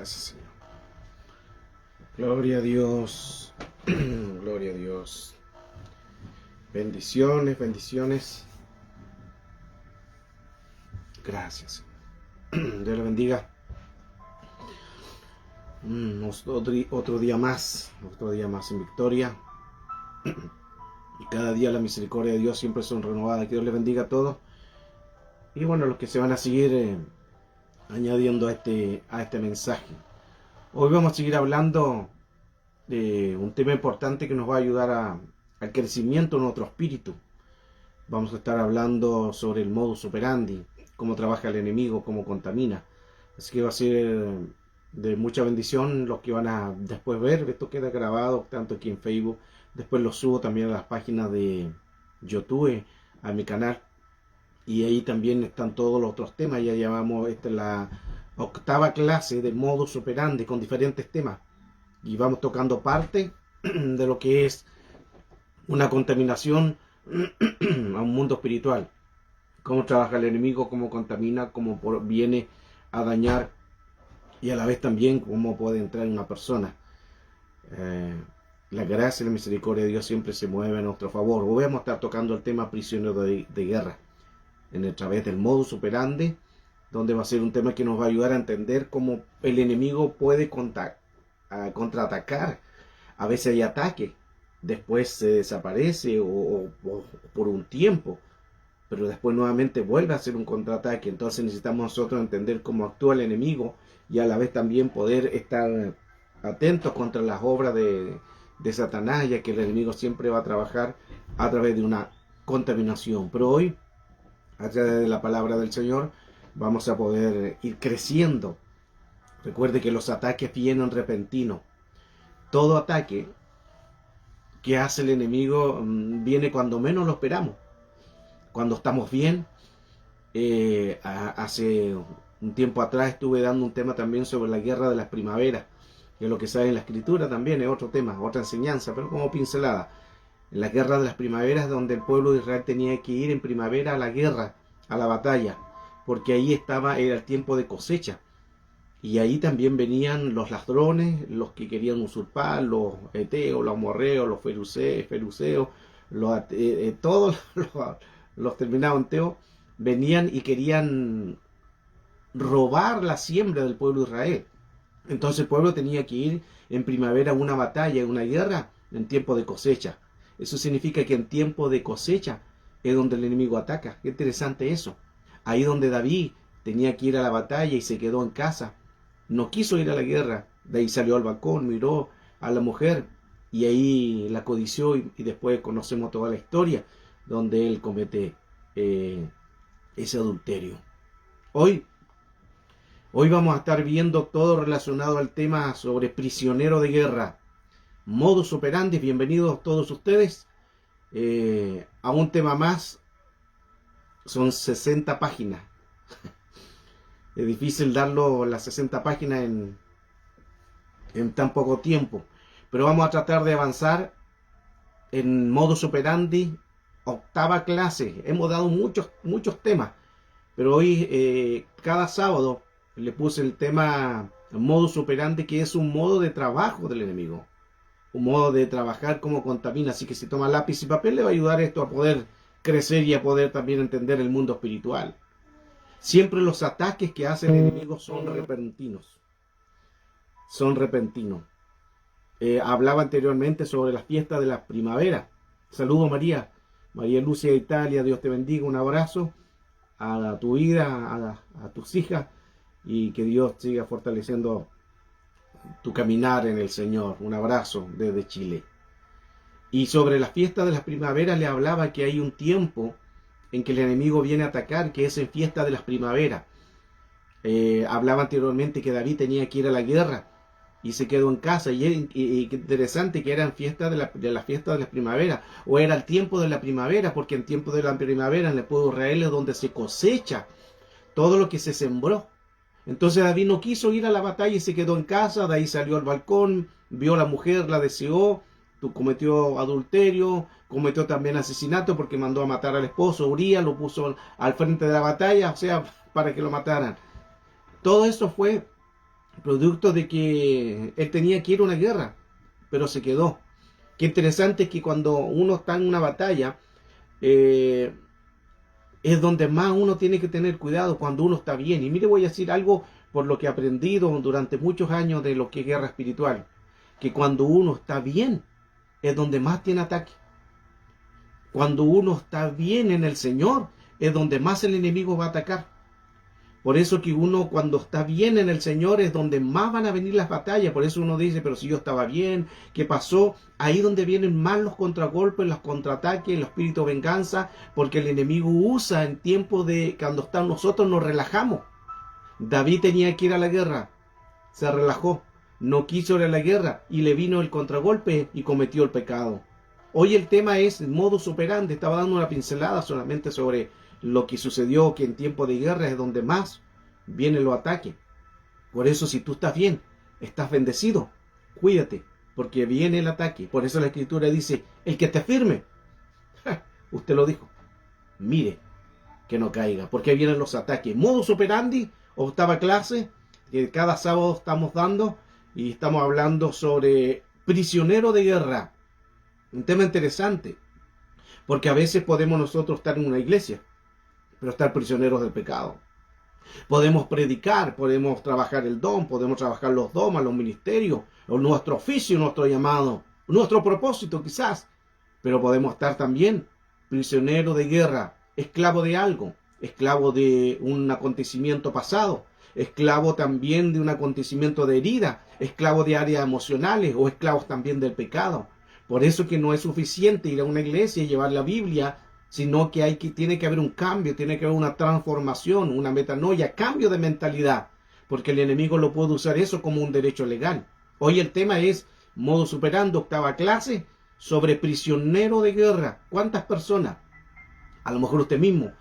Gracias, Señor. Gloria a Dios. Gloria a Dios. Bendiciones, bendiciones. Gracias, Señor. Dios le bendiga. Otro día más en victoria. Y cada día la misericordia de Dios siempre son renovadas. Que Dios les bendiga a todos. Y bueno, los que se van a seguir añadiendo a este mensaje. Hoy vamos a seguir hablando de un tema importante que nos va a ayudar al crecimiento de nuestro espíritu. Vamos a estar hablando sobre el modus operandi, cómo trabaja el enemigo, cómo contamina. Así que va a ser de mucha bendición los que van a después ver. Esto queda grabado tanto aquí en Facebook. Después lo subo también a las páginas de YouTube, a mi canal. Y ahí también están todos los otros temas. Ya llamamos, esta es la 8ª clase del modus operandi con diferentes temas. Y vamos tocando parte de lo que es una contaminación a un mundo espiritual. Cómo trabaja el enemigo, cómo contamina, cómo viene a dañar y a la vez también cómo puede entrar en una persona. La gracia y la misericordia de Dios siempre se mueve a nuestro favor. Hoy vamos a estar tocando el tema prisionero de guerra en a través del modus operandi, donde va a ser un tema que nos va a ayudar a entender cómo el enemigo puede contraatacar. A veces hay ataque, después se desaparece o por un tiempo, pero después nuevamente vuelve a hacer un contraataque. Entonces necesitamos nosotros entender cómo actúa el enemigo y a la vez también poder estar atentos contra las obras de Satanás, ya que el enemigo siempre va a trabajar a través de una contaminación. Pero hoy, a través de la palabra del Señor, vamos a poder ir creciendo. Recuerde que los ataques vienen repentinos. Todo ataque que hace el enemigo viene cuando menos lo esperamos. Cuando estamos bien. Hace un tiempo atrás estuve dando un tema también sobre la guerra de las primaveras, que es lo que sale en la escritura también, es otro tema, otra enseñanza, pero como pincelada. En la guerra de las primaveras, donde el pueblo de Israel tenía que ir en primavera a la guerra, a la batalla, porque ahí era el tiempo de cosecha. Y ahí también venían los ladrones, los que querían usurpar, los eteos, los amorreos, los feruseos, todos los terminados en teo, venían y querían robar la siembra del pueblo de Israel. Entonces el pueblo tenía que ir en primavera a una batalla, a una guerra, en tiempo de cosecha. Eso significa que en tiempo de cosecha es donde el enemigo ataca. Qué interesante eso. Ahí donde David tenía que ir a la batalla y se quedó en casa. No quiso ir a la guerra. De ahí salió al balcón, miró a la mujer y ahí la codició y después conocemos toda la historia donde él comete ese adulterio. Hoy vamos a estar viendo todo relacionado al tema sobre prisionero de guerra. Modus operandi, bienvenidos todos ustedes a un tema más. Son 60 páginas. Es difícil darlo las 60 páginas en tan poco tiempo. Pero vamos a tratar de avanzar en modus operandi, 8ª clase. Hemos dado muchos temas. Pero hoy, cada sábado, le puse el tema modus operandi, que es un modo de trabajo del enemigo. Un modo de trabajar como contamina. Así que si toma lápiz y papel, le va a ayudar esto a poder crecer y a poder también entender el mundo espiritual. Siempre los ataques que hace el enemigo son repentinos. Son repentinos. Hablaba anteriormente sobre las fiestas de la primavera. Saludos María Lucia de Italia, Dios te bendiga, un abrazo a tu vida, a tus hijas, y que Dios siga fortaleciendo tu caminar en el Señor. Un abrazo desde Chile. Y sobre las fiestas de las primaveras le hablaba que hay un tiempo en que el enemigo viene a atacar, que es en fiesta de las primaveras. Hablaba anteriormente que David tenía que ir a la guerra y se quedó en casa, y qué interesante que eran fiestas de la fiesta de las primaveras, o era el tiempo de la primavera, porque en tiempo de la primavera en el pueblo de Israel es donde se cosecha todo lo que se sembró. Entonces David no quiso ir a la batalla y se quedó en casa. De ahí salió al balcón, vio a la mujer, la deseó, cometió adulterio, cometió también asesinato porque mandó a matar al esposo Urías, lo puso al frente de la batalla, o sea, para que lo mataran. Todo eso fue producto de que él tenía que ir a una guerra, pero se quedó. Qué interesante es que cuando uno está en una batalla, eh, es donde más uno tiene que tener cuidado cuando uno está bien. Y mire, voy a decir algo por lo que he aprendido durante muchos años de lo que es guerra espiritual, que cuando uno está bien es donde más tiene ataque. Cuando uno está bien en el Señor es donde más el enemigo va a atacar. Por eso que uno cuando está bien en el Señor es donde más van a venir las batallas. Por eso uno dice, pero si yo estaba bien, ¿qué pasó? Ahí donde vienen más los contragolpes, los contraataques, el espíritu de venganza, porque el enemigo usa en tiempo de cuando está nosotros nos relajamos. David tenía que ir a la guerra, se relajó, no quiso ir a la guerra y le vino el contragolpe y cometió el pecado. Hoy el tema es modus operandi. Estaba dando una pincelada solamente sobre lo que sucedió, que en tiempo de guerra es donde más vienen los ataques. Por eso si tú estás bien, estás bendecido, cuídate, porque viene el ataque. Por eso la Escritura dice, el que esté firme, usted lo dijo, mire que no caiga, porque vienen los ataques. Modus operandi, octava clase, que cada sábado estamos dando, y estamos hablando sobre prisionero de guerra. Un tema interesante, porque a veces podemos nosotros estar en una iglesia, pero estar prisioneros del pecado. Podemos predicar, podemos trabajar el don, podemos trabajar los dones, los ministerios, o nuestro oficio, nuestro llamado, nuestro propósito quizás, pero podemos estar también prisionero de guerra, esclavo de algo, esclavo de un acontecimiento pasado, esclavo también de un acontecimiento de herida, esclavo de áreas emocionales o esclavos también del pecado. Por eso que no es suficiente ir a una iglesia y llevar la Biblia, sino que tiene que haber un cambio, tiene que haber una transformación, una metanoia, cambio de mentalidad, porque el enemigo lo puede usar eso como un derecho legal. Hoy el tema es modus operandi, octava clase, sobre prisionero de guerra. ¿Cuántas personas? A lo mejor usted mismo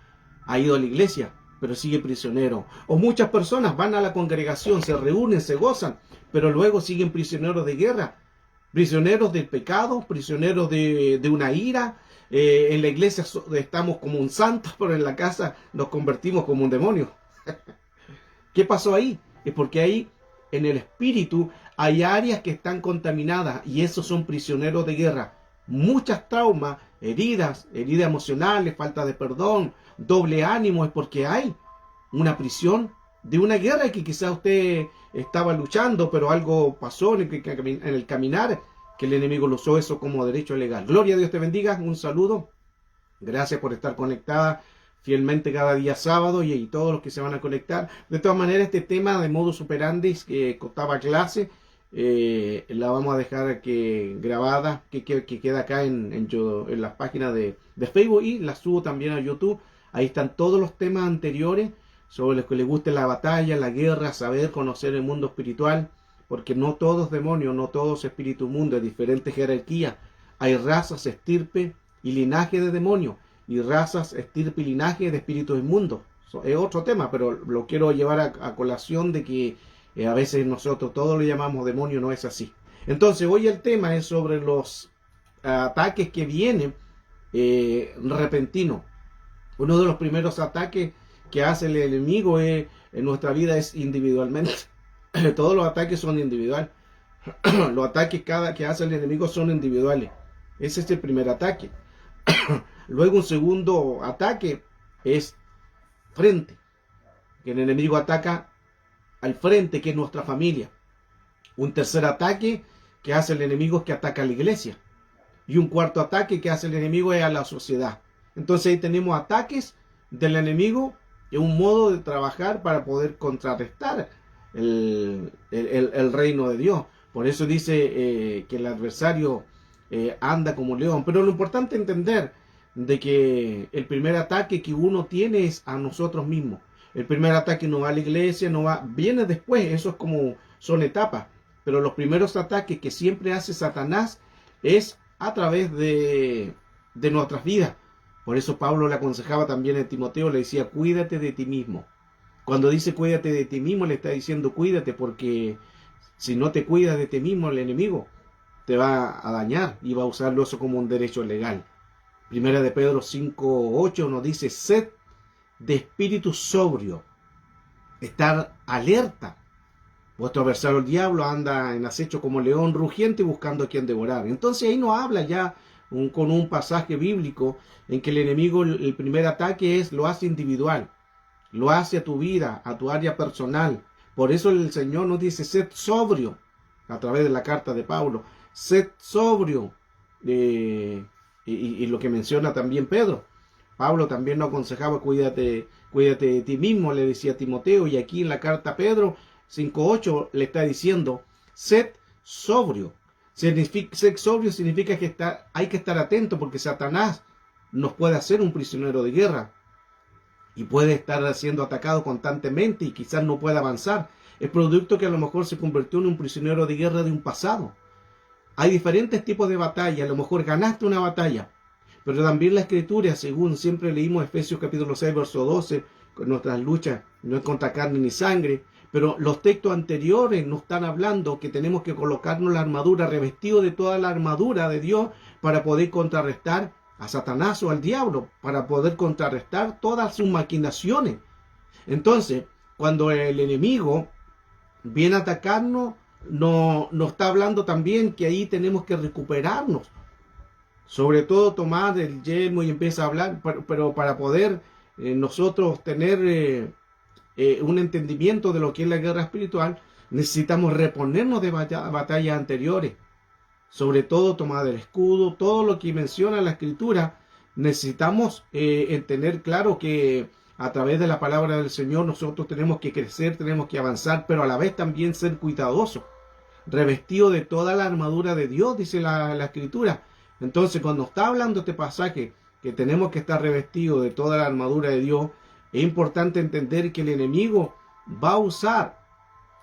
ha ido a la iglesia, pero sigue prisionero. O muchas personas van a la congregación, se reúnen, se gozan, pero luego siguen prisioneros de guerra, prisioneros del pecado, prisioneros de una ira. En la iglesia estamos como un santo, pero en la casa nos convertimos como un demonio. ¿Qué pasó ahí? Es porque ahí en el espíritu hay áreas que están contaminadas y esos son prisioneros de guerra. Muchas traumas, heridas emocionales, falta de perdón, doble ánimo, es porque hay una prisión de una guerra que quizás usted estaba luchando, pero algo pasó en el caminar, que el enemigo lo usó eso como derecho legal. Gloria a Dios, te bendiga, un saludo. Gracias por estar conectada fielmente cada día sábado y todos los que se van a conectar. De todas maneras, este tema de modus operandi que costaba clase, la vamos a dejar grabada, que queda acá en las páginas de Facebook y la subo también a YouTube. Ahí están todos los temas anteriores sobre los que les guste la batalla, la guerra, saber, conocer el mundo espiritual, porque no todos demonios, no todos espíritu mundo, hay diferentes jerarquías. Hay razas, estirpe y linaje de demonios, y razas, estirpe y linaje de espíritus inmundos. Es otro tema, pero lo quiero llevar a colación de que a veces nosotros todos lo llamamos demonio, no es así. Entonces hoy el tema es sobre los ataques que vienen repentinos. Uno de los primeros ataques que hace el enemigo en nuestra vida es individualmente. Todos los ataques son individuales. Los ataques que hace el enemigo son individuales. Ese es el primer ataque. Luego un segundo ataque es frente, que el enemigo ataca al frente, que es nuestra familia. Un tercer ataque que hace el enemigo es que ataca a la iglesia. Y un cuarto ataque que hace el enemigo es a la sociedad. Entonces ahí tenemos ataques del enemigo, es un modo de trabajar para poder contrarrestar el reino de Dios. Por eso dice que el adversario anda como león. Pero lo importante es entender de que el primer ataque que uno tiene es a nosotros mismos. El primer ataque no va a la iglesia, viene después, eso es como, son etapas. Pero los primeros ataques que siempre hace Satanás es a través de nuestras vidas. Por eso Pablo le aconsejaba también a Timoteo, le decía, cuídate de ti mismo. Cuando dice cuídate de ti mismo, le está diciendo cuídate, porque si no te cuidas de ti mismo, el enemigo te va a dañar y va a usarlo eso como un derecho legal. Primera de Pedro 5:8 nos dice, sed de espíritu sobrio, estar alerta, Vuestro adversario el diablo anda en acecho como león rugiente buscando a quien devorar. Entonces ahí nos habla ya con un pasaje bíblico en que el enemigo, el primer ataque lo hace individual, lo hace a tu vida, a tu área personal. Por eso el Señor nos dice, sed sobrio, a través de la carta de Pablo, sed sobrio, y lo que menciona también Pedro. Pablo también nos aconsejaba, cuídate de ti mismo, le decía a Timoteo, y aquí en la carta a Pedro 5:8 le está diciendo, sed sobrio. Ser sobrio significa que hay que estar atento, porque Satanás nos puede hacer un prisionero de guerra y puede estar siendo atacado constantemente y quizás no pueda avanzar. Es producto que a lo mejor se convirtió en un prisionero de guerra de un pasado. Hay diferentes tipos de batalla. A lo mejor ganaste una batalla, pero también la Escritura, según siempre leímos Efesios capítulo 6, verso 12, con nuestras luchas no es contra carne ni sangre, pero los textos anteriores nos están hablando que tenemos que colocarnos la armadura, revestido de toda la armadura de Dios para poder contrarrestar a Satanás o al diablo, para poder contrarrestar todas sus maquinaciones. Entonces, cuando el enemigo viene a atacarnos, nos está hablando también que ahí tenemos que recuperarnos. Sobre todo tomar el yelmo y empieza a hablar, pero para poder nosotros tener un entendimiento de lo que es la guerra espiritual, necesitamos reponernos de batallas anteriores. Sobre todo tomar el escudo, todo lo que menciona la Escritura, necesitamos tener claro que a través de la palabra del Señor nosotros tenemos que crecer, tenemos que avanzar, pero a la vez también ser cuidadosos, revestido de toda la armadura de Dios, dice la Escritura. Entonces, cuando está hablando este pasaje, que tenemos que estar revestidos de toda la armadura de Dios, es importante entender que el enemigo va a usar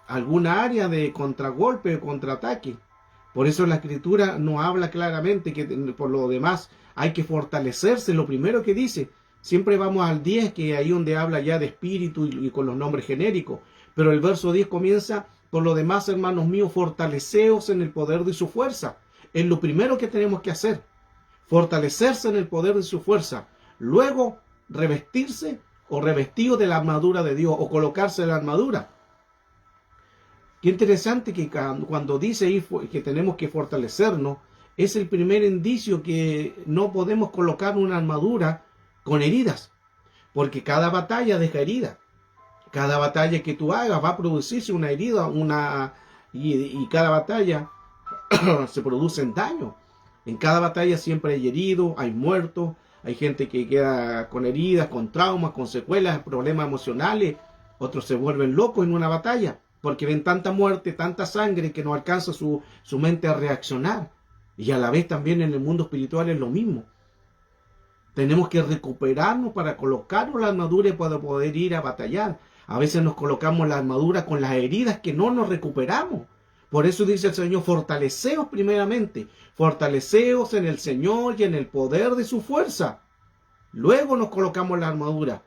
alguna área de contragolpe o contraataque. Por eso la Escritura nos habla claramente que por lo demás hay que fortalecerse. Lo primero que dice, siempre vamos al 10, que ahí donde habla ya de espíritu y con los nombres genéricos. Pero el verso 10 comienza, por lo demás, hermanos míos, fortaleceos en el poder de su fuerza. Es lo primero que tenemos que hacer, fortalecerse en el poder de su fuerza. Luego, revestirse o revestido de la armadura de Dios o colocarse la armadura. Qué interesante que cuando dice ahí que tenemos que fortalecernos, es el primer indicio que no podemos colocar una armadura con heridas, porque cada batalla deja herida. Cada batalla que tú hagas va a producirse una herida, y cada batalla se producen daño. En cada batalla siempre hay heridos, hay muertos, hay gente que queda con heridas, con traumas, con secuelas, problemas emocionales. Otros se vuelven locos en una batalla porque ven tanta muerte, tanta sangre que no alcanza su mente a reaccionar. Y a la vez también en el mundo espiritual es lo mismo. Tenemos que recuperarnos para colocarnos la armadura y para poder ir a batallar. A veces nos colocamos la armadura con las heridas que no nos recuperamos. Por eso dice el Señor, fortaleceos primeramente, fortaleceos en el Señor y en el poder de su fuerza. Luego nos colocamos la armadura.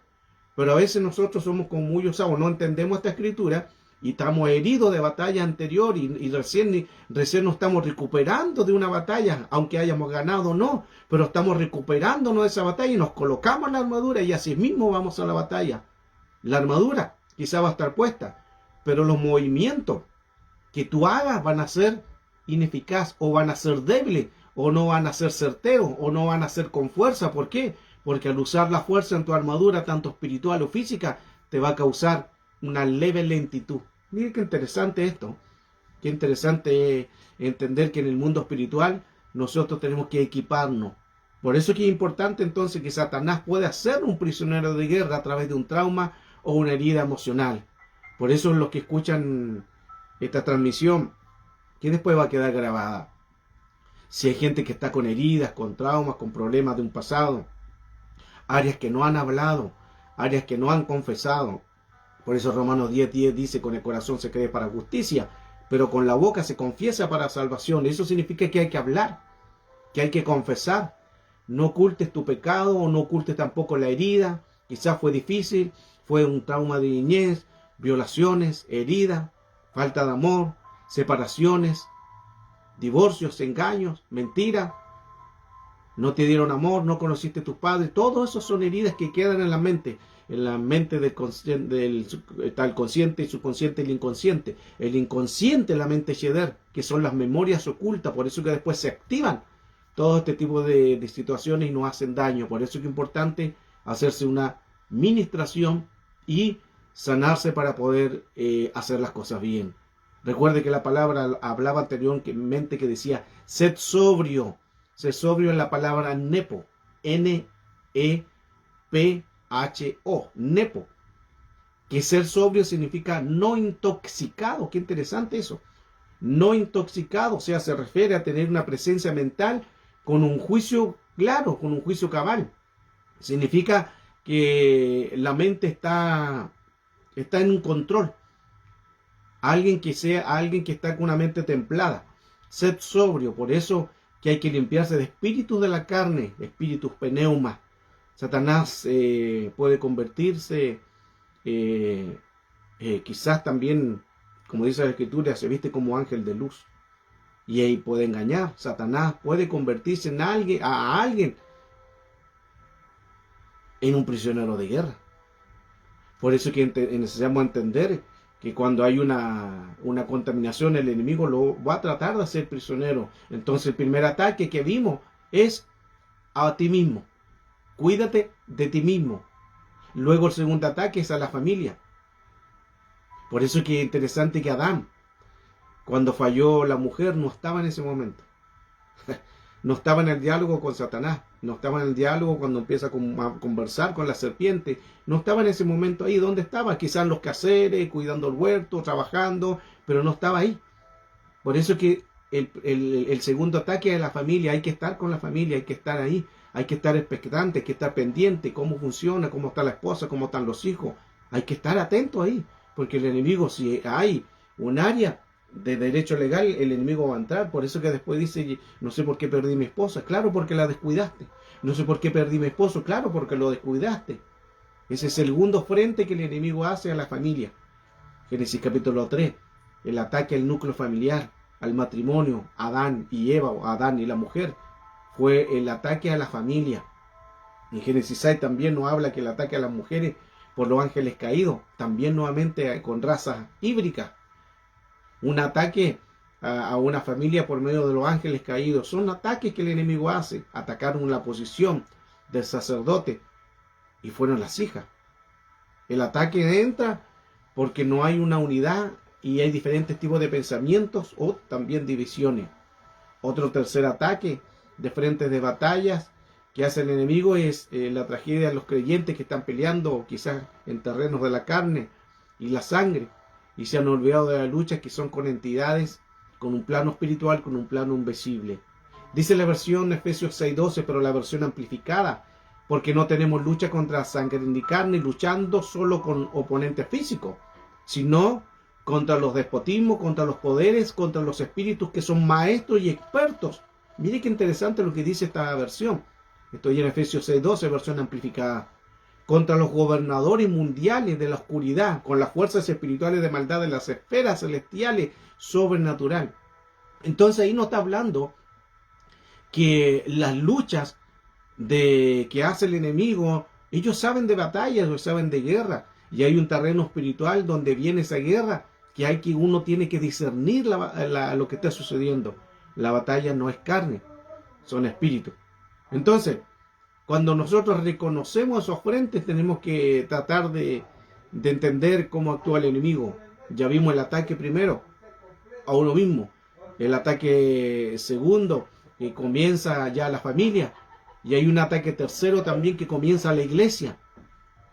Pero a veces nosotros somos como muy osados, no entendemos esta Escritura y estamos heridos de batalla anterior y recién nos estamos recuperando de una batalla, aunque hayamos ganado o no, pero estamos recuperándonos de esa batalla y nos colocamos la armadura y así mismo vamos a la batalla. La armadura quizá va a estar puesta, pero los movimientos que tú hagas van a ser ineficaz o van a ser débiles o no van a ser certeros o no van a ser con fuerza. ¿Por qué? Porque al usar la fuerza en tu armadura, tanto espiritual o física, te va a causar una leve lentitud. Miren qué interesante esto. Qué interesante entender que en el mundo espiritual nosotros tenemos que equiparnos. Por eso es que es importante entonces que Satanás pueda hacer un prisionero de guerra a través de un trauma o una herida emocional. Por eso los que escuchan esta transmisión, que después va a quedar grabada. Si hay gente que está con heridas, con traumas, con problemas de un pasado, áreas que no han hablado, áreas que no han confesado. Por eso Romanos 10:10 dice, con el corazón se cree para justicia, pero con la boca se confiesa para salvación. Eso significa que hay que hablar, que hay que confesar. No ocultes tu pecado o no ocultes tampoco la herida. Quizás fue difícil, fue un trauma de niñez, violaciones, heridas, falta de amor, separaciones, divorcios, engaños, mentiras. No te dieron amor, no conociste a tus padres. Todo eso son heridas que quedan en la mente. en la mente está el consciente, el subconsciente y el inconsciente. El inconsciente es la mente Sheder, que son las memorias ocultas, por eso que después se activan todo este tipo de situaciones y nos hacen daño. Por eso es importante hacerse una ministración y sanarse para poder hacer las cosas bien. Recuerde que la palabra hablaba anteriormente que decía, sed sobrio. Sed sobrio en la palabra nepo, N-E-P-H-O, nepo. Que ser sobrio significa no intoxicado. Qué interesante eso. No intoxicado, o sea, se refiere a tener una presencia mental con un juicio claro, con un juicio cabal. Significa que la mente está en un control. Alguien que está con una mente templada. Sed sobrio, por eso que hay que limpiarse de espíritus de la carne, espíritus pneuma. Satanás puede convertirse, quizás también, como dice la Escritura, se viste como ángel de luz. Y ahí puede engañar. Satanás puede convertirse en alguien en un prisionero de guerra. Por eso es que necesitamos entender que cuando hay una contaminación, el enemigo lo va a tratar de hacer prisionero. Entonces el primer ataque que vimos es a ti mismo. Cuídate de ti mismo. Luego el segundo ataque es a la familia. Por eso es que es interesante que Adán, cuando falló la mujer, no estaba en ese momento. No estaba en el diálogo con Satanás. No estaba en el diálogo cuando empieza a conversar con la serpiente. No estaba en ese momento ahí. ¿Dónde estaba? Quizás en los quehaceres, cuidando el huerto, trabajando, pero no estaba ahí. Por eso que el segundo ataque es a la familia. Hay que estar con la familia, hay que estar ahí. Hay que estar expectante, hay que estar pendiente. Cómo funciona, cómo está la esposa, cómo están los hijos. Hay que estar atento ahí. Porque el enemigo, si hay un área de derecho legal, el enemigo va a entrar. Por eso que después dice, no sé por qué perdí mi esposa. Claro, porque la descuidaste. No sé por qué perdí mi esposo. Claro, porque lo descuidaste. Ese es el segundo frente que el enemigo hace a la familia. Génesis capítulo 3. El ataque al núcleo familiar, al matrimonio, Adán y Eva, o Adán y la mujer, fue el ataque a la familia. En Génesis 6 también nos habla que el ataque a las mujeres por los ángeles caídos, también nuevamente con razas híbridas. Un ataque a una familia por medio de los ángeles caídos. Son ataques que el enemigo hace. Atacaron la posición del sacerdote y fueron las hijas. El ataque entra porque no hay una unidad y hay diferentes tipos de pensamientos o también divisiones. Otro tercer ataque de frentes de batallas que hace el enemigo es la tragedia de los creyentes que están peleando quizás en terrenos de la carne y la sangre. Y se han olvidado de las luchas que son con entidades, con un plano espiritual, con un plano invisible. Dice la versión Efesios 6:12, pero la versión amplificada, porque no tenemos lucha contra sangre ni carne, luchando solo con oponentes físicos, sino contra los despotismos, contra los poderes, contra los espíritus que son maestros y expertos. Mire qué interesante lo que dice esta versión. Estoy en Efesios 6:12, versión amplificada. Contra los gobernadores mundiales de la oscuridad, con las fuerzas espirituales de maldad de las esferas celestiales sobrenatural. Entonces ahí nos está hablando que las luchas que hace el enemigo, ellos saben de batallas, ellos saben de guerra, y hay un terreno espiritual donde viene esa guerra, que uno tiene que discernir lo que está sucediendo. La batalla no es carne, son espíritus. Entonces, cuando nosotros reconocemos esos frentes, tenemos que tratar de entender cómo actúa el enemigo. Ya vimos el ataque primero a uno mismo, el ataque segundo que comienza ya a la familia, y hay un ataque tercero también que comienza a la iglesia,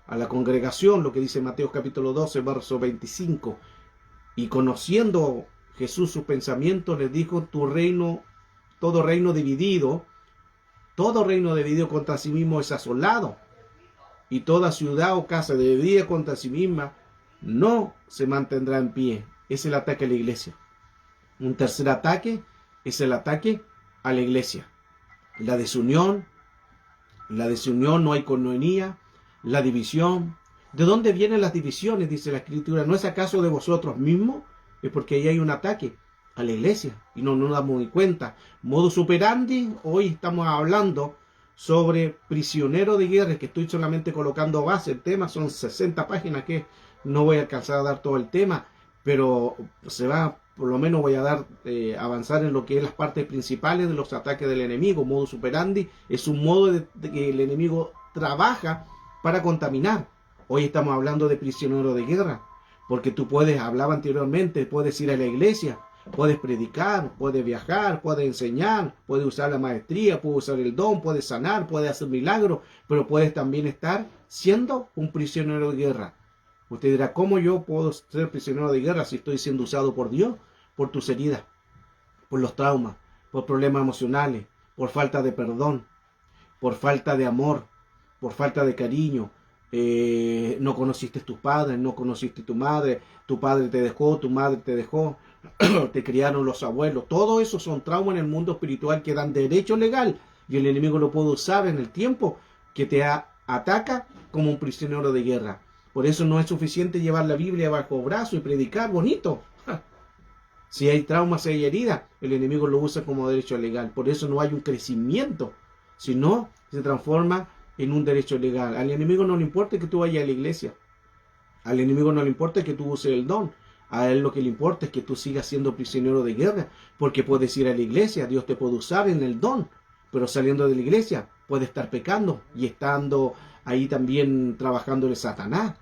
a la congregación, lo que dice Mateo capítulo 12, verso 25. Y conociendo Jesús sus pensamientos, les dijo: todo reino dividido contra sí mismo es asolado, y toda ciudad o casa dividida contra sí misma no se mantendrá en pie. Es el ataque a la iglesia. Un tercer ataque es el ataque a la iglesia. La desunión, no hay coinonía, la división. ¿De dónde vienen las divisiones? Dice la Escritura. ¿No es acaso de vosotros mismos? Es porque ahí hay un ataque a la iglesia y no nos damos ni cuenta. Modus operandi, hoy estamos hablando sobre prisionero de guerra, que estoy solamente colocando base. El tema son 60 páginas que no voy a alcanzar a dar todo el tema, pero por lo menos voy a dar, avanzar en lo que es las partes principales de los ataques del enemigo. Modus operandi es un modo de que el enemigo trabaja para contaminar. Hoy estamos hablando de prisionero de guerra, porque tú hablaba anteriormente, puedes ir a la iglesia, puedes predicar, puedes viajar, puedes enseñar, puedes usar la maestría, puedes usar el don, puedes sanar, puedes hacer milagros, pero puedes también estar siendo un prisionero de guerra. Usted dirá, ¿cómo yo puedo ser prisionero de guerra si estoy siendo usado por Dios? Por tus heridas, por los traumas, por problemas emocionales, por falta de perdón, por falta de amor, por falta de cariño. No conociste a tus padres, no conociste a tu madre, tu padre te dejó, tu madre te dejó, te criaron los abuelos. Todo eso son traumas en el mundo espiritual que dan derecho legal y el enemigo lo puede usar en el tiempo que te ataca como un prisionero de guerra. Por eso no es suficiente llevar la Biblia bajo brazo y predicar bonito. Si hay traumas, si hay heridas, el enemigo lo usa como derecho legal. Por eso no hay un crecimiento, sino se transforma en un derecho legal. Al enemigo no le importa que tú vayas a la iglesia. Al enemigo no le importa que tú uses el don. A él lo que le importa es que tú sigas siendo prisionero de guerra, porque puedes ir a la iglesia, Dios te puede usar en el don, pero saliendo de la iglesia puedes estar pecando y estando ahí también trabajando en Satanás.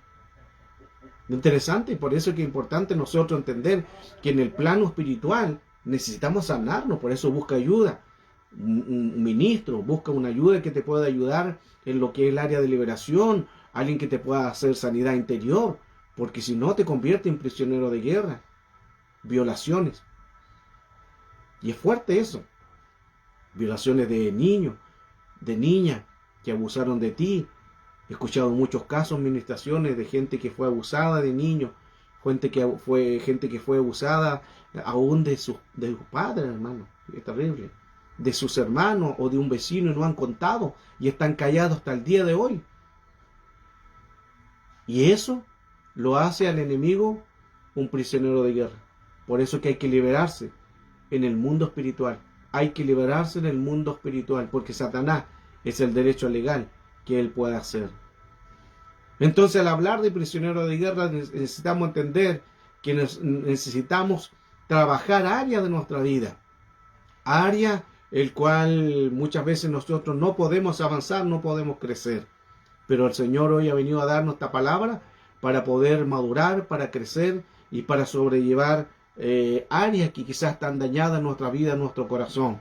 Interesante, y por eso es que es importante nosotros entender que en el plano espiritual necesitamos sanarnos, por eso busca ayuda. Un ministro, busca una ayuda que te pueda ayudar en lo que es el área de liberación, alguien que te pueda hacer sanidad interior, porque si no te convierte en prisionero de guerra. Violaciones. Y es fuerte eso. Violaciones de niños, de niñas que abusaron de ti. He escuchado muchos casos, ministraciones de gente que fue abusada de niños, gente que fue abusada aún de sus padres, hermano. Es terrible. De sus hermanos o de un vecino y no han contado y están callados hasta el día de hoy. Y eso lo hace al enemigo un prisionero de guerra. Por eso que hay que liberarse en el mundo espiritual. Hay que liberarse en el mundo espiritual, porque Satanás es el derecho legal que él puede hacer. Entonces, al hablar de prisionero de guerra, necesitamos entender que necesitamos trabajar áreas de nuestra vida. Áreas el cual muchas veces nosotros no podemos avanzar, no podemos crecer. Pero el Señor hoy ha venido a darnos esta palabra para poder madurar, para crecer y para sobrellevar áreas que quizás están dañadas en nuestra vida, en nuestro corazón.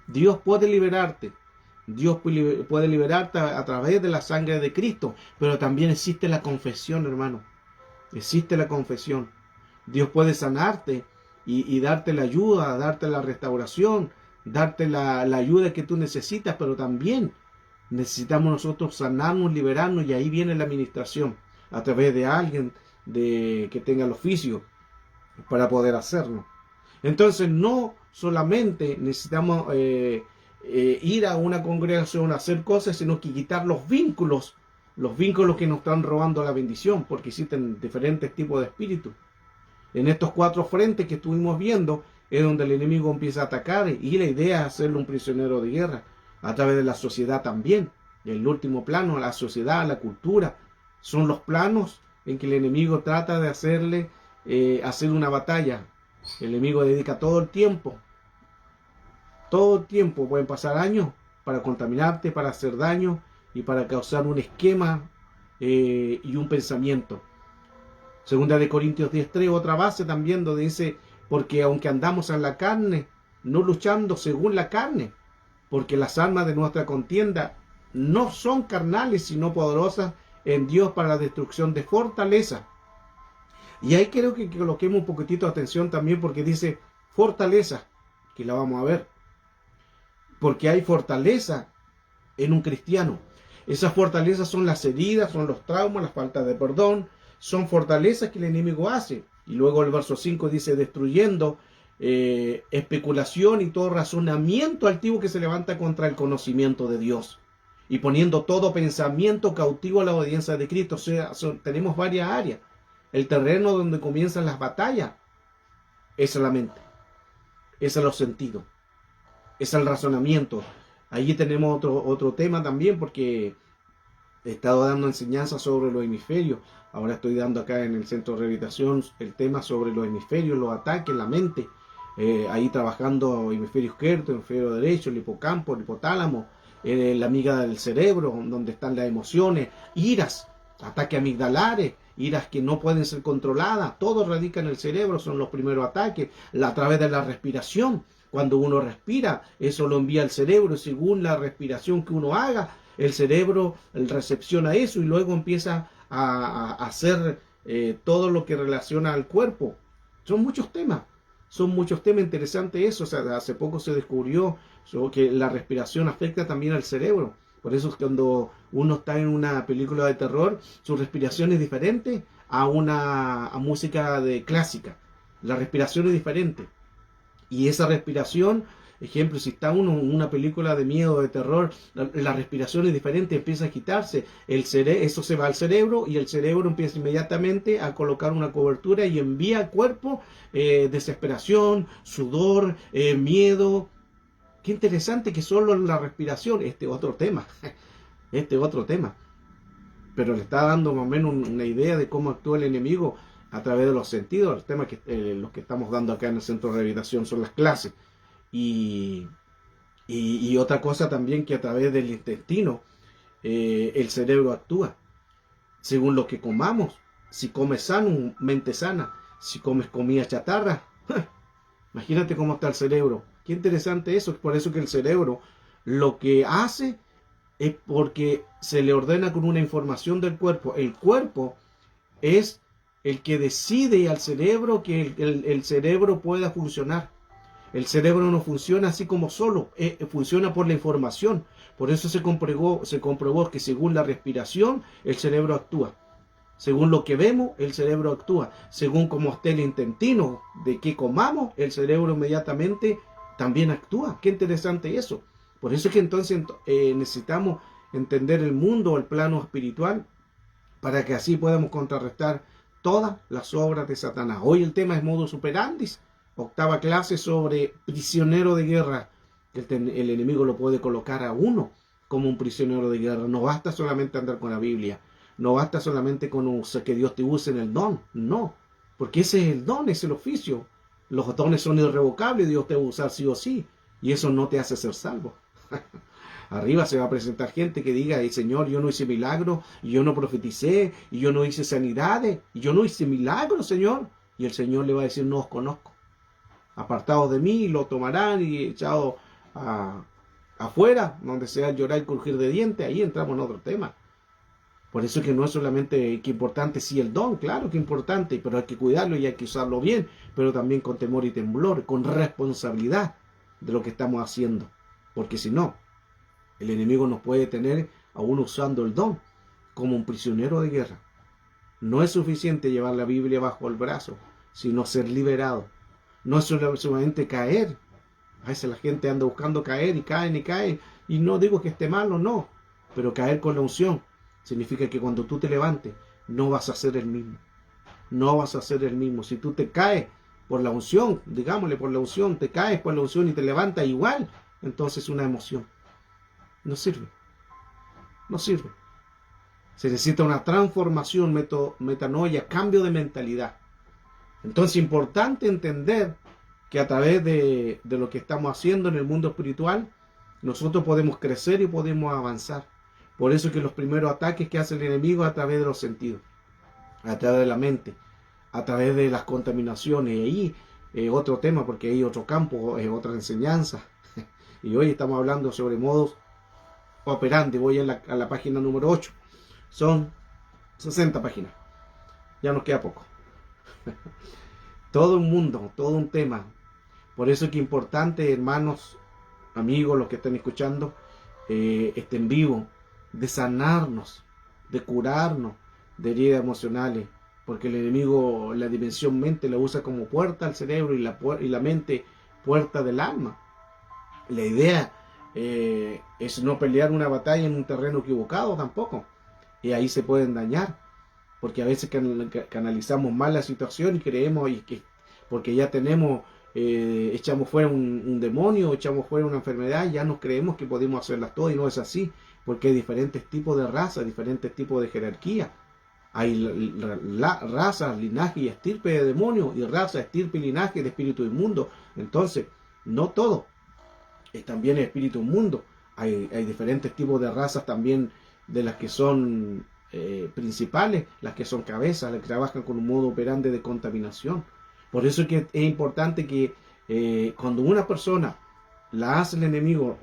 Dios puede liberarte. Dios puede liberarte a través de la sangre de Cristo, pero también existe la confesión, hermano. Existe la confesión. Dios puede sanarte y darte la ayuda, darte la restauración, darte la ayuda que tú necesitas, pero también necesitamos nosotros sanarnos, liberarnos, y ahí viene la administración, a través de alguien que tenga el oficio para poder hacerlo. Entonces no solamente necesitamos ir a una congregación a hacer cosas, sino que quitar los vínculos que nos están robando la bendición, porque existen diferentes tipos de espíritus. En estos 4 frentes que estuvimos viendo es donde el enemigo empieza a atacar, y la idea es hacerlo un prisionero de guerra a través de la sociedad también. El último plano, la sociedad, la cultura, son los planos en que el enemigo trata de hacer una batalla. El enemigo dedica todo el tiempo, pueden pasar años para contaminarte, para hacer daño y para causar un esquema y un pensamiento. Segunda de Corintios 10:3, otra base también donde dice, porque aunque andamos en la carne, no luchando según la carne, porque las armas de nuestra contienda no son carnales, sino poderosas en Dios para la destrucción de fortaleza. Y ahí creo que coloquemos un poquitito de atención también, porque dice fortaleza, que la vamos a ver. Porque hay fortaleza en un cristiano. Esas fortalezas son las heridas, son los traumas, las faltas de perdón, son fortalezas que el enemigo hace. Y luego el verso 5 dice, destruyendo especulación y todo razonamiento altivo que se levanta contra el conocimiento de Dios, y poniendo todo pensamiento cautivo a la obediencia de Cristo. O sea, tenemos varias áreas. El terreno donde comienzan las batallas es la mente, es los sentidos, es el razonamiento. Allí tenemos otro tema también, porque he estado dando enseñanzas sobre los hemisferios. Ahora estoy dando acá en el centro de rehabilitación el tema sobre los hemisferios, los ataques, la mente. Ahí trabajando hemisferio izquierdo, hemisferio derecho, el hipocampo, el hipotálamo, la amiga del cerebro, donde están las emociones, iras, ataques amigdalares, iras que no pueden ser controladas. Todo radica en el cerebro, son los primeros ataques. A través de la respiración, cuando uno respira, eso lo envía al cerebro, según la respiración que uno haga, el cerebro recepciona eso y luego empieza a hacer todo lo que relaciona al cuerpo. Son muchos temas interesantes eso. O sea, hace poco se descubrió que la respiración afecta también al cerebro. Por eso es cuando uno está en una película de terror, su respiración es diferente a música clásica. La respiración es diferente. Y esa respiración, ejemplo, si está uno en una película de miedo, de terror, la respiración es diferente, empieza a agitarse, eso se va al cerebro y el cerebro empieza inmediatamente a colocar una cobertura y envía al cuerpo desesperación, sudor, miedo. Qué interesante que solo la respiración, otro tema, otro tema, pero le está dando más o menos una idea de cómo actúa el enemigo a través de los sentidos. El tema que los que estamos dando acá en el centro de rehabilitación son las clases. Y otra cosa también, que a través del intestino el cerebro actúa según lo que comamos. Si comes sano, mente sana. Si comes comida chatarra, imagínate cómo está el cerebro. Qué interesante eso. Es por eso que el cerebro lo que hace es porque se le ordena con una información del cuerpo. El cuerpo es el que decide al cerebro que el cerebro pueda funcionar. El cerebro no funciona así como solo, funciona por la información. Por eso se comprobó que según la respiración, el cerebro actúa. Según lo que vemos, el cerebro actúa. Según cómo esté el intestino, de qué comamos, el cerebro inmediatamente también actúa. Qué interesante eso. Por eso es que entonces necesitamos entender el mundo, el plano espiritual, para que así podamos contrarrestar todas las obras de Satanás. Hoy el tema es modus operandi, octava clase sobre prisionero de guerra. El enemigo lo puede colocar a uno como un prisionero de guerra. No basta solamente andar con la Biblia, no basta solamente con que Dios te use en el don, no, porque ese es el don, es el oficio. Los dones son irrevocables, Dios te va a usar sí o sí, y eso no te hace ser salvo. Arriba se va a presentar gente que diga: Señor, yo no hice milagros, y yo no profeticé, y yo no hice sanidades, y yo no hice milagros, Señor. Y el Señor le va a decir: no os conozco. Apartados de mí, lo tomarán y echados afuera, donde sea llorar y crujir de dientes. Ahí entramos en otro tema. Por eso es que no es solamente que importante, sí, el don, claro que importante, pero hay que cuidarlo y hay que usarlo bien, pero también con temor y temblor, con responsabilidad de lo que estamos haciendo. Porque si no, el enemigo nos puede tener a uno usando el don como un prisionero de guerra. No es suficiente llevar la Biblia bajo el brazo, sino ser liberado. No es solamente caer. A veces la gente anda buscando caer y caen y caen. Y no digo que esté malo, no. Pero caer con la unción significa que cuando tú te levantes, no vas a ser el mismo. No vas a ser el mismo. Si tú te caes por la unción, digámosle por la unción, te caes por la unción y te levantas igual, entonces es una emoción. No sirve. No sirve. Se necesita una transformación, metanoia, cambio de mentalidad. Entonces es importante entender que a través de lo que estamos haciendo en el mundo espiritual, nosotros podemos crecer y podemos avanzar. Por eso es que los primeros ataques que hace el enemigo es a través de los sentidos, a través de la mente, a través de las contaminaciones. Y ahí otro tema, porque hay otro campo, es otra enseñanza. Y hoy estamos hablando sobre modus operandi. Voy a la página número 8. Son 60 páginas. Ya nos queda poco. Todo un mundo, todo un tema. Por eso es que es importante, hermanos, amigos, los que estén escuchando, estén vivos, de sanarnos, de curarnos de heridas emocionales, porque el enemigo, la dimensión mente, la usa como puerta al cerebro y la mente puerta del alma. La idea es no pelear una batalla en un terreno equivocado tampoco, y ahí se pueden dañar, porque a veces canalizamos mal la situación y creemos que porque ya tenemos echamos fuera un demonio, echamos fuera una enfermedad, ya nos creemos que podemos hacerlas todas y no es así, porque hay diferentes tipos de razas, diferentes tipos de jerarquía. Hay razas, linaje y estirpe de demonios, y raza, estirpe y linaje de espíritu inmundo. Entonces, no todo también es espíritu inmundo. Hay diferentes tipos de razas también, de las que son principales, las que son cabezas, las que trabajan con un modo operante de contaminación. Por eso es que es importante que cuando una persona la hace el enemigo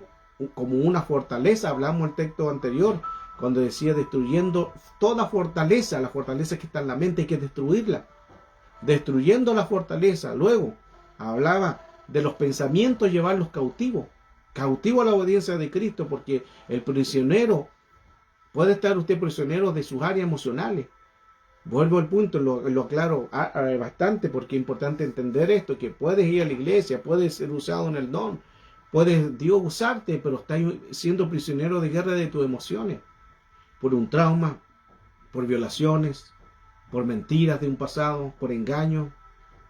como una fortaleza, hablamos el texto anterior, cuando decía destruyendo toda fortaleza, la fortaleza que está en la mente hay que destruirla, destruyendo la fortaleza. Luego hablaba de los pensamientos, llevarlos cautivos, cautivo a la obediencia de Cristo, porque el prisionero, puede estar usted prisionero de sus áreas emocionales. Vuelvo al punto, lo aclaro bastante, porque es importante entender esto, que puedes ir a la iglesia, puedes ser usado en el don, puede Dios usarte, pero estás siendo prisionero de guerra de tus emociones, por un trauma, por violaciones, por mentiras de un pasado, por engaños,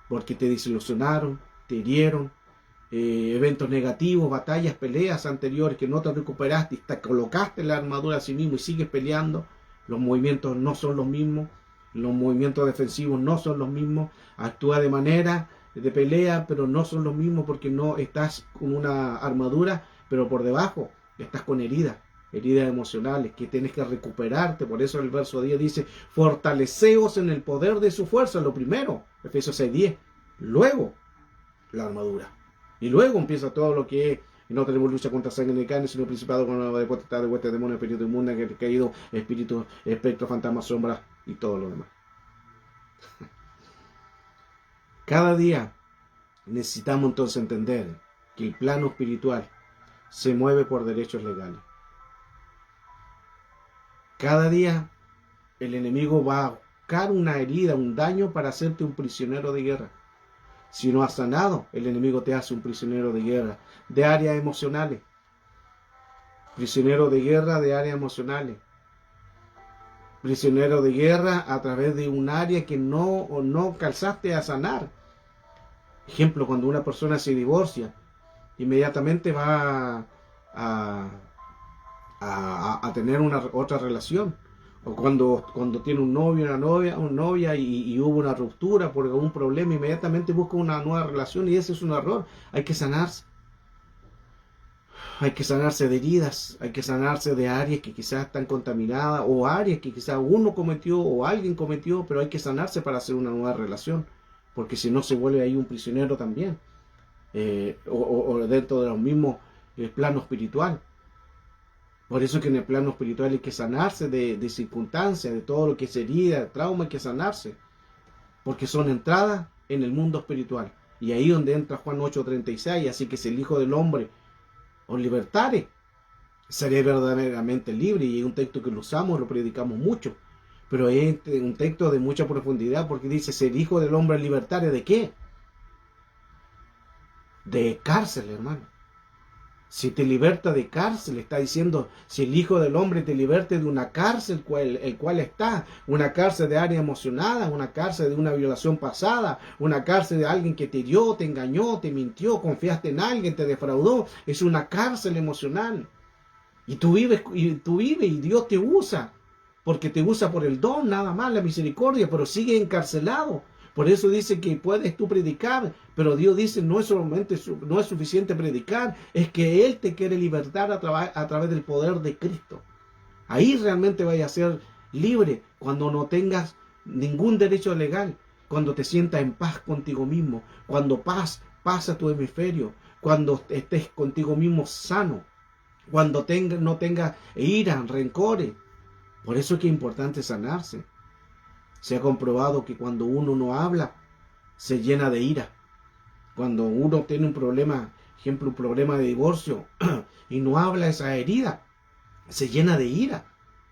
porque te desilusionaron, te hirieron, eventos negativos, batallas, peleas anteriores que no te recuperaste y te colocaste la armadura a sí mismo y sigues peleando. Los movimientos no son los mismos, los movimientos defensivos no son los mismos, actúa de manera de pelea, pero no son los mismos, porque no estás con una armadura, pero por debajo estás con heridas emocionales que tienes que recuperarte. Por eso el verso 10 dice: fortaleceos en el poder de su fuerza. Lo primero, Efesios 6:10, luego la armadura, y luego empieza todo lo que es: no tenemos lucha contra sangre ni carne, sino principado con la potestad de vuestros demonios, espíritu inmunda, que ha caído, espíritu, espectro, fantasma, sombra y todo lo demás. Cada día necesitamos entonces entender que el plano espiritual se mueve por derechos legales. Cada día el enemigo va a buscar una herida, un daño, para hacerte un prisionero de guerra. Si no has sanado, el enemigo te hace un prisionero de guerra de áreas emocionales. Prisionero de guerra de áreas emocionales. Prisionero de guerra a través de un área que no calzaste a sanar. Ejemplo, cuando una persona se divorcia, inmediatamente va a tener otra relación. O cuando tiene un novio, una novia y hubo una ruptura por algún problema, inmediatamente busca una nueva relación, y ese es un error. Hay que sanarse. Hay que sanarse de heridas, hay que sanarse de áreas que quizás están contaminadas, o áreas que quizás uno cometió o alguien cometió, pero hay que sanarse para hacer una nueva relación, porque si no se vuelve ahí un prisionero también, o dentro de los mismos plano espiritual. Por eso que en el plano espiritual hay que sanarse de circunstancias, de todo lo que es herida, trauma, hay que sanarse, porque son entradas en el mundo espiritual. Y ahí donde entra Juan 8:36, así que si el Hijo del Hombre os libertare, seré verdaderamente libre. Y es un texto que lo usamos, lo predicamos mucho, pero es un texto de mucha profundidad, porque dice: si el Hijo del Hombre libertare, ¿de qué? De cárcel, hermano. Si te liberta de cárcel, está diciendo: si el Hijo del Hombre te liberte de una cárcel, el cual está, una cárcel de área emocionada, una cárcel de una violación pasada, una cárcel de alguien que te hirió, te engañó, te mintió, confiaste en alguien, te defraudó, es una cárcel emocional. Y tú vives y Dios te usa, porque te usa por el don, nada más, la misericordia, pero sigue encarcelado. Por eso dice que puedes tú predicar, pero Dios dice: no es suficiente predicar, es que Él te quiere libertar a través del poder de Cristo. Ahí realmente vayas a ser libre, cuando no tengas ningún derecho legal, cuando te sientas en paz contigo mismo, cuando pasa tu hemisferio, cuando estés contigo mismo sano, cuando no tengas ira, rencores. Por eso es que es importante sanarse. Se ha comprobado que cuando uno no habla, se llena de ira. Cuando uno tiene un problema, ejemplo, un problema de divorcio, y no habla esa herida, se llena de ira,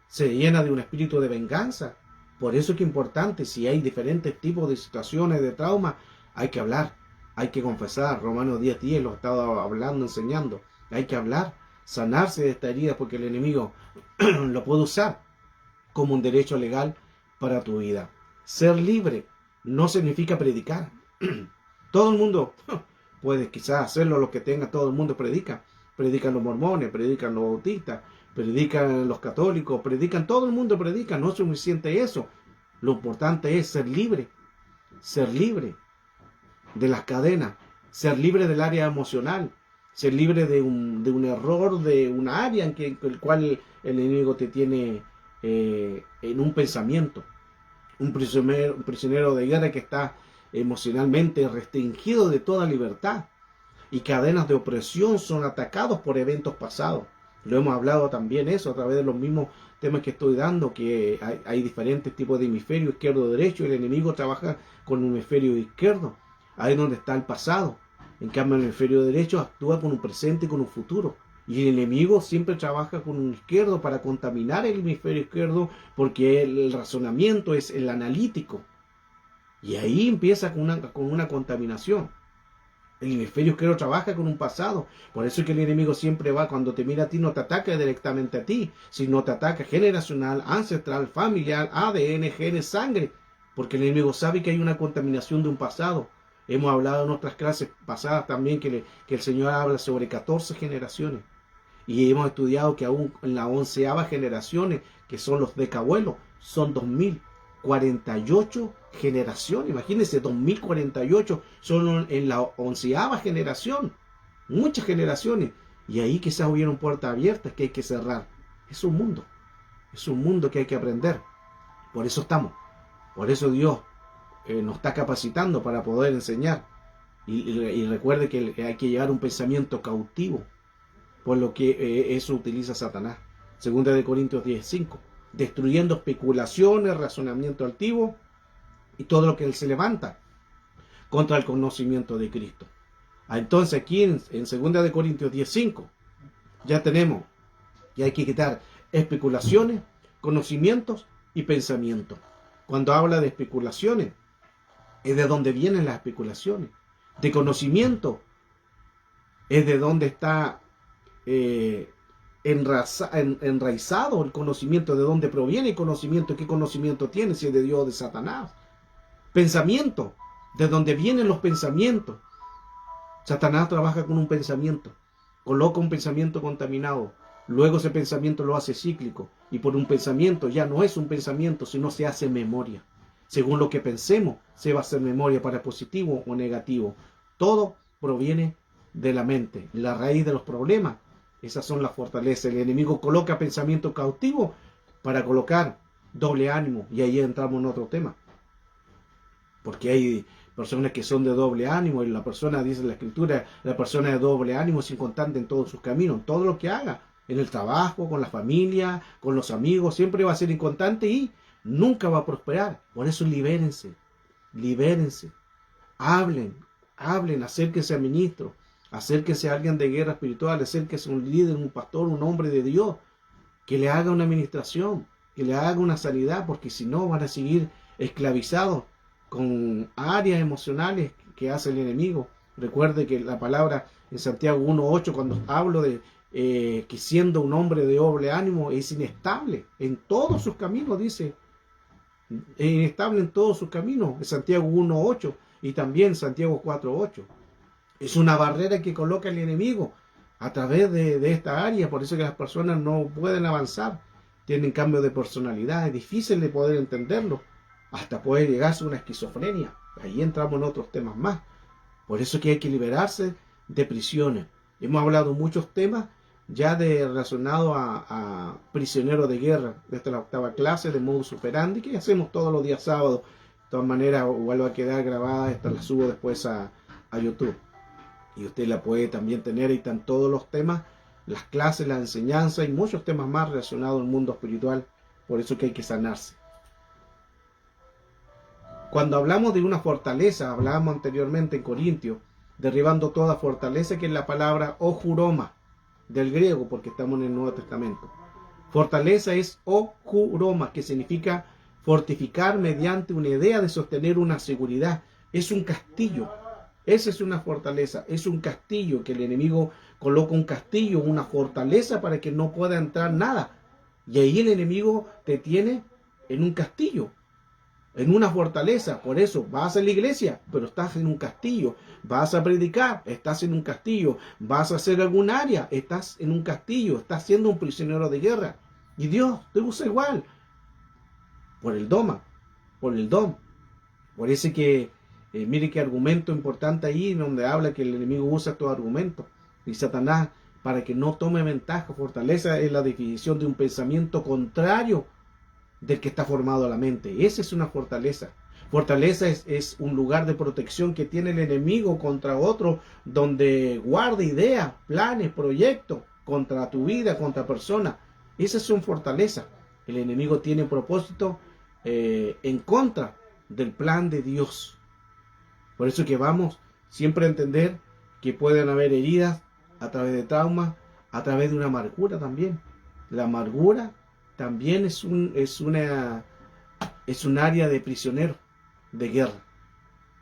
se llena de un espíritu de venganza. Por eso es que es importante, si hay diferentes tipos de situaciones de trauma, hay que hablar, hay que confesar. Romanos 10:10 lo he estado hablando, enseñando. Hay que hablar, sanarse de esta herida, porque el enemigo lo puede usar como un derecho legal para tu vida. Ser libre no significa predicar. Todo el mundo puedes quizás hacerlo lo que tenga todo el mundo predica. Predican los mormones, predican los bautistas, predican los católicos, predican, todo el mundo predica, no es suficiente eso. Lo importante es ser libre de las cadenas, ser libre del área emocional, ser libre de un error, de una área en el cual el enemigo te tiene en un pensamiento. Un prisionero de guerra que está emocionalmente restringido de toda libertad. Y cadenas de opresión son atacados por eventos pasados. Lo hemos hablado también eso a través de los mismos temas que estoy dando, que hay diferentes tipos de hemisferio izquierdo y derecho. El enemigo trabaja con un hemisferio izquierdo, ahí es donde está el pasado. En cambio, el hemisferio derecho actúa con un presente y con un futuro. Y el enemigo siempre trabaja con un izquierdo para contaminar el hemisferio izquierdo, porque el razonamiento es el analítico. Y ahí empieza con una contaminación. El hemisferio izquierdo trabaja con un pasado. Por eso es que el enemigo siempre va, cuando te mira a ti, no te ataca directamente a ti, sino te ataca generacional, ancestral, familiar, ADN, genes, sangre. Porque el enemigo sabe que hay una contaminación de un pasado. Hemos hablado en otras clases pasadas también que el Señor habla sobre 14 generaciones. Y hemos estudiado que aún en la 11ª generación, que son los decabuelos, son 2048 generaciones. Imagínense, 2048 son en la 11ª generación. Muchas generaciones. Y ahí quizás hubieron puertas abiertas que hay que cerrar. Es un mundo que hay que aprender. Por eso estamos. Por eso Dios nos está capacitando para poder enseñar. Y recuerde que hay que llevar un pensamiento cautivo, por lo que eso utiliza Satanás. Segunda de Corintios 10:5. Destruyendo especulaciones, razonamiento altivo y todo lo que él se levanta contra el conocimiento de Cristo. Entonces aquí en 2 de Corintios 10:5 ya tenemos que hay que quitar especulaciones, conocimientos y pensamientos. Cuando habla de especulaciones, es de dónde vienen las especulaciones. De conocimiento, es de dónde está enraizado el conocimiento, de dónde proviene el conocimiento, qué conocimiento tiene, si es de Dios o de Satanás. Pensamiento, de dónde vienen los pensamientos. Satanás trabaja con un pensamiento, coloca un pensamiento contaminado, luego ese pensamiento lo hace cíclico, y por un pensamiento ya no es un pensamiento, sino se hace memoria. Según lo que pensemos, se va a hacer memoria para positivo o negativo. Todo proviene de la mente, la raíz de los problemas. Esas son las fortalezas. El enemigo coloca pensamiento cautivo para colocar doble ánimo. Y ahí entramos en otro tema. Porque hay personas que son de doble ánimo. Y la persona, dice la Escritura, la persona de doble ánimo es inconstante en todos sus caminos. En todo lo que haga. En el trabajo, con la familia, con los amigos. Siempre va a ser inconstante y nunca va a prosperar. Por eso libérense. Libérense. Hablen. Acérquense a ministros. Acérquense a alguien de guerra espiritual, acérquense a un líder, un pastor, un hombre de Dios, que le haga una administración, que le haga una sanidad, porque si no van a seguir esclavizados con áreas emocionales que hace el enemigo. Recuerde que la palabra en Santiago 1:8, cuando hablo de que siendo un hombre de doble ánimo, es inestable en todos sus caminos, dice. Es inestable en todos sus caminos, en Santiago 1:8 y también Santiago 4:8. Es una barrera que coloca el enemigo a través de esta área. Por eso que las personas no pueden avanzar. Tienen cambio de personalidad. Es difícil de poder entenderlo. Hasta puede llegarse a una esquizofrenia. Ahí entramos en otros temas más. Por eso que hay que liberarse de prisiones. Hemos hablado muchos temas ya relacionados a prisioneros de guerra. Esta es la 8ª clase de modus operandi que hacemos todos los días sábados. De todas maneras, igual va a quedar grabada. Esta la subo después a YouTube. Y usted la puede también tener, ahí están todos los temas, las clases, la enseñanza y muchos temas más relacionados al mundo espiritual. Por eso que hay que sanarse. Cuando hablamos de una fortaleza, hablábamos anteriormente en Corintios, derribando toda fortaleza, que es la palabra ojuroma, del griego, porque estamos en el Nuevo Testamento. Fortaleza es ojuroma, que significa fortificar mediante una idea de sostener una seguridad. Es un castillo. Esa es una fortaleza, es un castillo, que el enemigo coloca un castillo, una fortaleza para que no pueda entrar nada. Y ahí el enemigo te tiene en un castillo. en una fortaleza. Por eso vas a la iglesia, pero estás en un castillo. Vas a predicar, estás en un castillo. Vas a hacer algún área, estás en un castillo. Estás siendo un prisionero de guerra. Y Dios te usa igual. Por el doma, por el don. Por eso que, mire qué argumento importante ahí, donde habla que el enemigo usa todo argumento. Y Satanás, para que no tome ventaja, fortaleza es la definición de un pensamiento contrario del que está formado la mente. Esa es una fortaleza. Fortaleza es un lugar de protección que tiene el enemigo contra otro, donde guarda ideas, planes, proyectos contra tu vida, contra personas. Esas son fortalezas. El enemigo tiene propósito en contra del plan de Dios. Por eso que vamos siempre a entender que pueden haber heridas a través de traumas, a través de una amargura también. La amargura también es un área de prisionero de guerra.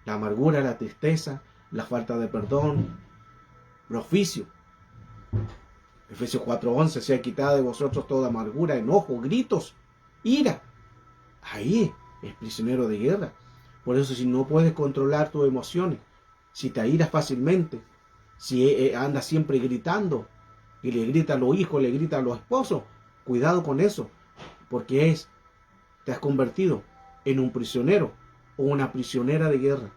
La amargura, la tristeza, la falta de perdón, los vicios. Efesios 4:11, sea quitada de vosotros toda amargura, enojo, gritos, ira. Ahí es prisionero de guerra. Por eso, si no puedes controlar tus emociones, si te airas fácilmente, si andas siempre gritando, y le grita a los hijos, le grita a los esposos, cuidado con eso, porque te has convertido en un prisionero o una prisionera de guerra.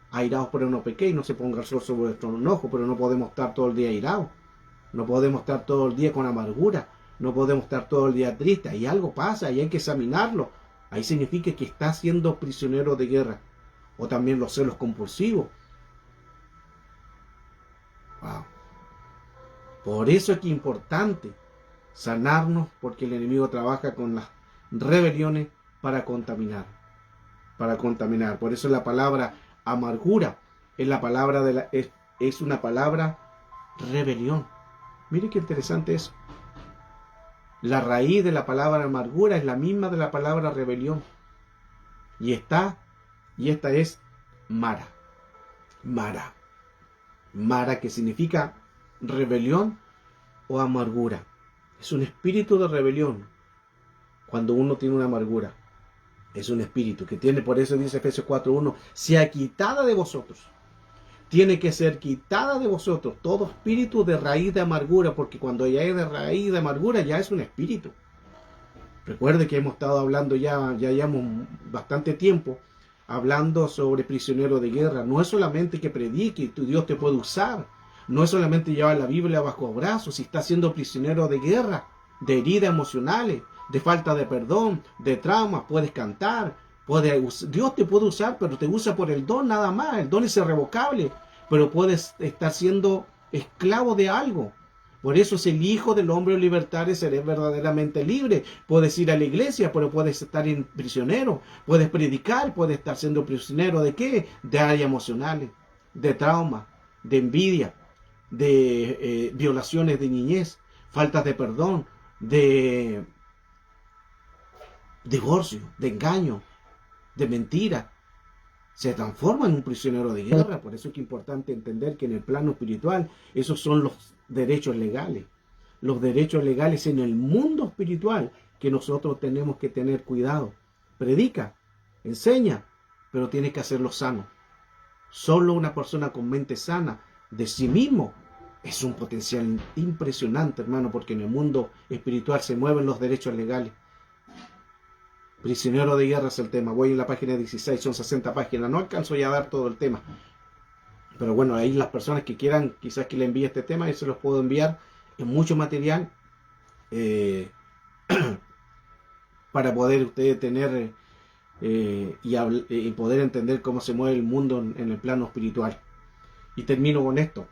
Airaos pero no pequéis, no se ponga el sol sobre vuestro enojo, pero no podemos estar todo el día airados, no podemos estar todo el día con amargura, no podemos estar todo el día tristes. Ahí algo pasa y hay que examinarlo. Ahí significa que está siendo prisionero de guerra. O también los celos compulsivos. Wow. Por eso es que es importante sanarnos, porque el enemigo trabaja con las rebeliones para contaminar. Para contaminar. Por eso la palabra amargura es la palabra es una palabra rebelión. Mire qué interesante eso. La raíz de la palabra amargura es la misma de la palabra rebelión. Y esta es Mara. Mara. Mara, que significa rebelión o amargura. Es un espíritu de rebelión. Cuando uno tiene una amargura, es un espíritu que tiene, por eso dice Efesios 4:1, sea quitada de vosotros. Tiene que ser quitada de vosotros todo espíritu de raíz de amargura, porque cuando ya es de raíz de amargura, ya es un espíritu. Recuerde que hemos estado hablando ya llevamos bastante tiempo, hablando sobre prisionero de guerra. No es solamente que predique, tu Dios te puede usar. No es solamente llevar la Biblia bajo brazos, si estás siendo prisionero de guerra, de heridas emocionales, de falta de perdón, de traumas, puedes cantar. Dios te puede usar, pero te usa por el don nada más. El don es irrevocable, pero puedes estar siendo esclavo de algo. Por eso es el Hijo del Hombre libertario, seré verdaderamente libre. Puedes ir a la iglesia, pero puedes estar en prisionero. Puedes predicar, puedes estar siendo prisionero. ¿De qué? De áreas emocionales, de trauma, de envidia, de violaciones de niñez, faltas de perdón, de divorcio, de engaño, de mentira. Se transforma en un prisionero de guerra. Por eso es que es importante entender que en el plano espiritual esos son los derechos legales. Los derechos legales en el mundo espiritual que nosotros tenemos que tener cuidado. Predica, enseña, pero tiene que hacerlo sano. Solo una persona con mente sana de sí mismo es un potencial impresionante, hermano, porque en el mundo espiritual se mueven los derechos legales. Prisionero de guerra es el tema. Voy en la página 16, son 60 páginas. No alcanzo ya a dar todo el tema. Pero bueno, ahí las personas que quieran, quizás que le envíe este tema, yo se los puedo enviar en mucho material para poder ustedes tener y poder entender cómo se mueve el mundo en el plano espiritual. Y termino con esto.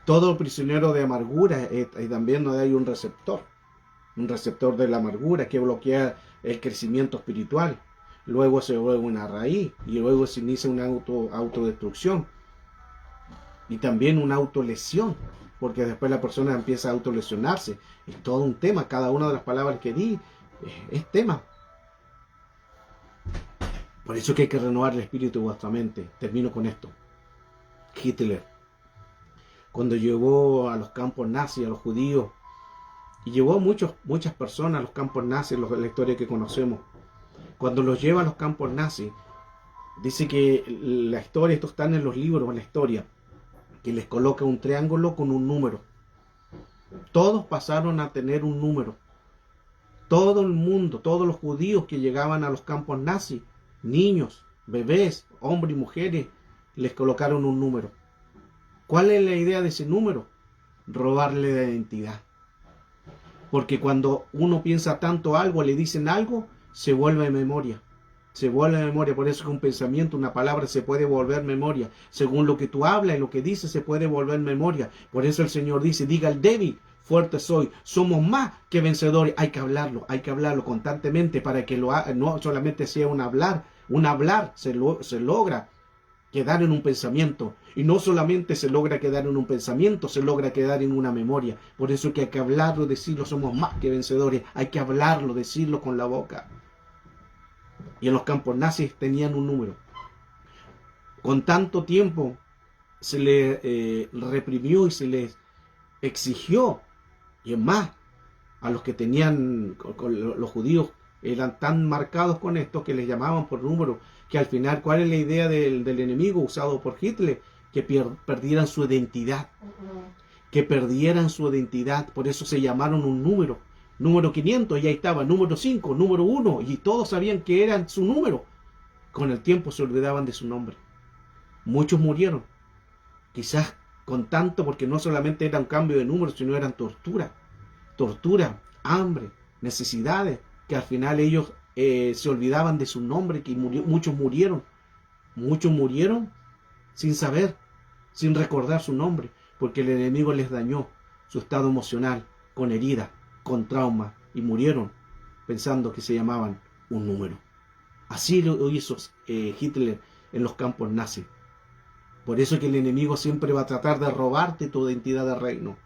Todo prisionero de amargura también no hay un receptor de la amargura que bloquea el crecimiento espiritual. Luego se vuelve una raíz y luego se inicia una autodestrucción y también una autolesión, porque después la persona empieza a autolesionarse. Es todo un tema, cada una de las palabras que di es tema. Por eso que hay que renovar el espíritu de vuestra mente. Termino con esto. Hitler, cuando llevó a los campos nazis a los judíos, y llevó muchas personas a los campos nazis, la historia que conocemos, Cuando los lleva a los campos nazis, dice que la historia, esto está en los libros, en la historia, que les coloca un triángulo con un número. Todos pasaron a tener un número. Todo el mundo, todos los judíos que llegaban a los campos nazis, niños, bebés, hombres y mujeres, les colocaron un número. ¿Cuál es la idea de ese número? Robarle la identidad. Porque cuando uno piensa tanto algo, le dicen algo, se vuelve memoria. Se vuelve memoria. Por eso es que un pensamiento, una palabra se puede volver memoria. Según lo que tú hablas y lo que dices, se puede volver memoria. Por eso el Señor dice, diga al débil, fuerte soy. Somos más que vencedores. Hay que hablarlo constantemente para que no solamente sea un hablar se logra quedar en un pensamiento. Y no solamente se logra quedar en un pensamiento, se logra quedar en una memoria. Por eso que hay que hablarlo, decirlo, somos más que vencedores. Hay que hablarlo, decirlo con la boca. Y en los campos nazis tenían un número. Con tanto tiempo se les reprimió y se les exigió. Y es más, a los que tenían, los judíos eran tan marcados con esto que les llamaban por número, que al final, ¿cuál es la idea del enemigo usado por Hitler? Que perdieran su identidad. Que perdieran su identidad. Por eso se llamaron un número. Número 500, y ahí estaba, número 5, número 1, y todos sabían que eran su número. Con el tiempo se olvidaban de su nombre. Muchos murieron. Quizás con tanto, porque no solamente era un cambio de número, sino eran tortura, hambre, necesidades, que al final ellos se olvidaban de su nombre, que muchos murieron sin saber, sin recordar su nombre, porque el enemigo les dañó su estado emocional, con heridas, con trauma, y murieron pensando que se llamaban un número. Así lo hizo Hitler en los campos nazis. Por eso que el enemigo siempre va a tratar de robarte tu identidad de reino.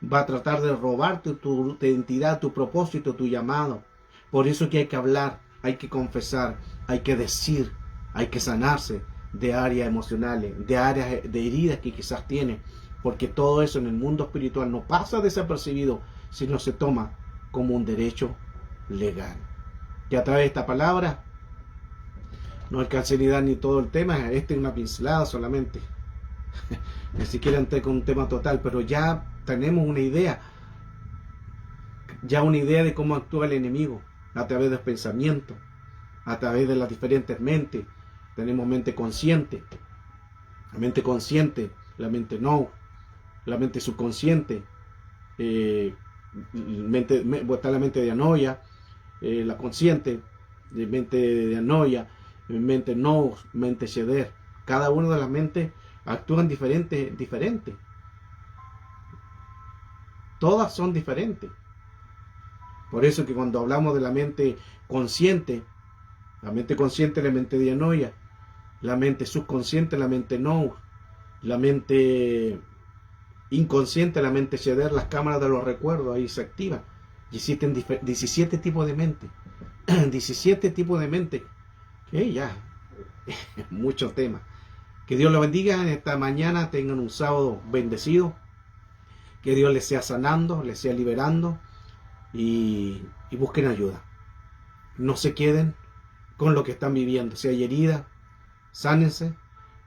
Va a tratar de robarte tu identidad, tu propósito, tu llamado. Por eso que hay que hablar, hay que confesar, hay que decir, hay que sanarse de áreas emocionales, de áreas de heridas que quizás tiene. Porque todo eso en el mundo espiritual no pasa desapercibido, sino se toma como un derecho legal. Y a través de esta palabra, no alcancé ni dar ni todo el tema, es una pincelada solamente. Ni siquiera entré con un tema total, pero ya tenemos una idea de cómo actúa el enemigo, a través del pensamiento, a través de las diferentes mentes. Tenemos mente consciente, la mente no, la mente subconsciente, está la mente de Anoia, la consciente, mente de Anoia, mente no, mente Sheder. Cada una de las mentes actúan diferente. Todas son diferentes. Por eso que cuando hablamos de la mente consciente, la mente de Anoia, la mente subconsciente, la mente no, la mente inconsciente, la mente Sheder, las cámaras de los recuerdos, ahí se activan. Y existen 17 tipos de mente. 17 tipos de mente. Que ya, muchos temas. Que Dios los bendiga en esta mañana, tengan un sábado bendecido. Que Dios les sea sanando, les sea liberando y busquen ayuda. No se queden con lo que están viviendo. Si hay herida, sánense.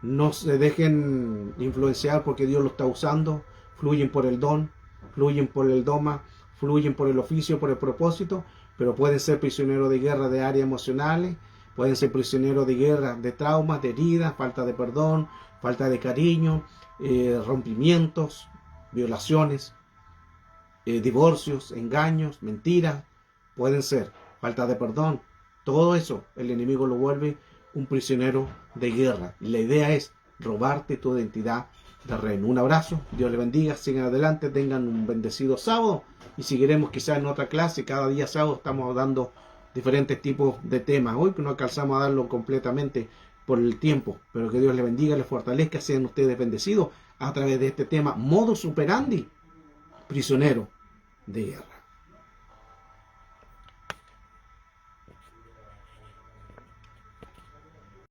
No se dejen influenciar porque Dios lo está usando. Fluyen por el don, fluyen por el doma, fluyen por el oficio, por el propósito, pero pueden ser prisioneros de guerra de áreas emocionales, pueden ser prisioneros de guerra de traumas, de heridas, falta de perdón, falta de cariño, rompimientos, violaciones, divorcios, engaños, mentiras, pueden ser falta de perdón. Todo eso el enemigo lo vuelve un prisionero de guerra. Y la idea es robarte tu identidad de reino. Un abrazo, Dios les bendiga, sigan adelante, tengan un bendecido sábado y seguiremos quizás en otra clase. Cada día sábado estamos dando diferentes tipos de temas. Hoy no alcanzamos a darlo completamente por el tiempo, pero que Dios les bendiga, les fortalezca, sean ustedes bendecidos a través de este tema, modus operandi, prisionero de guerra.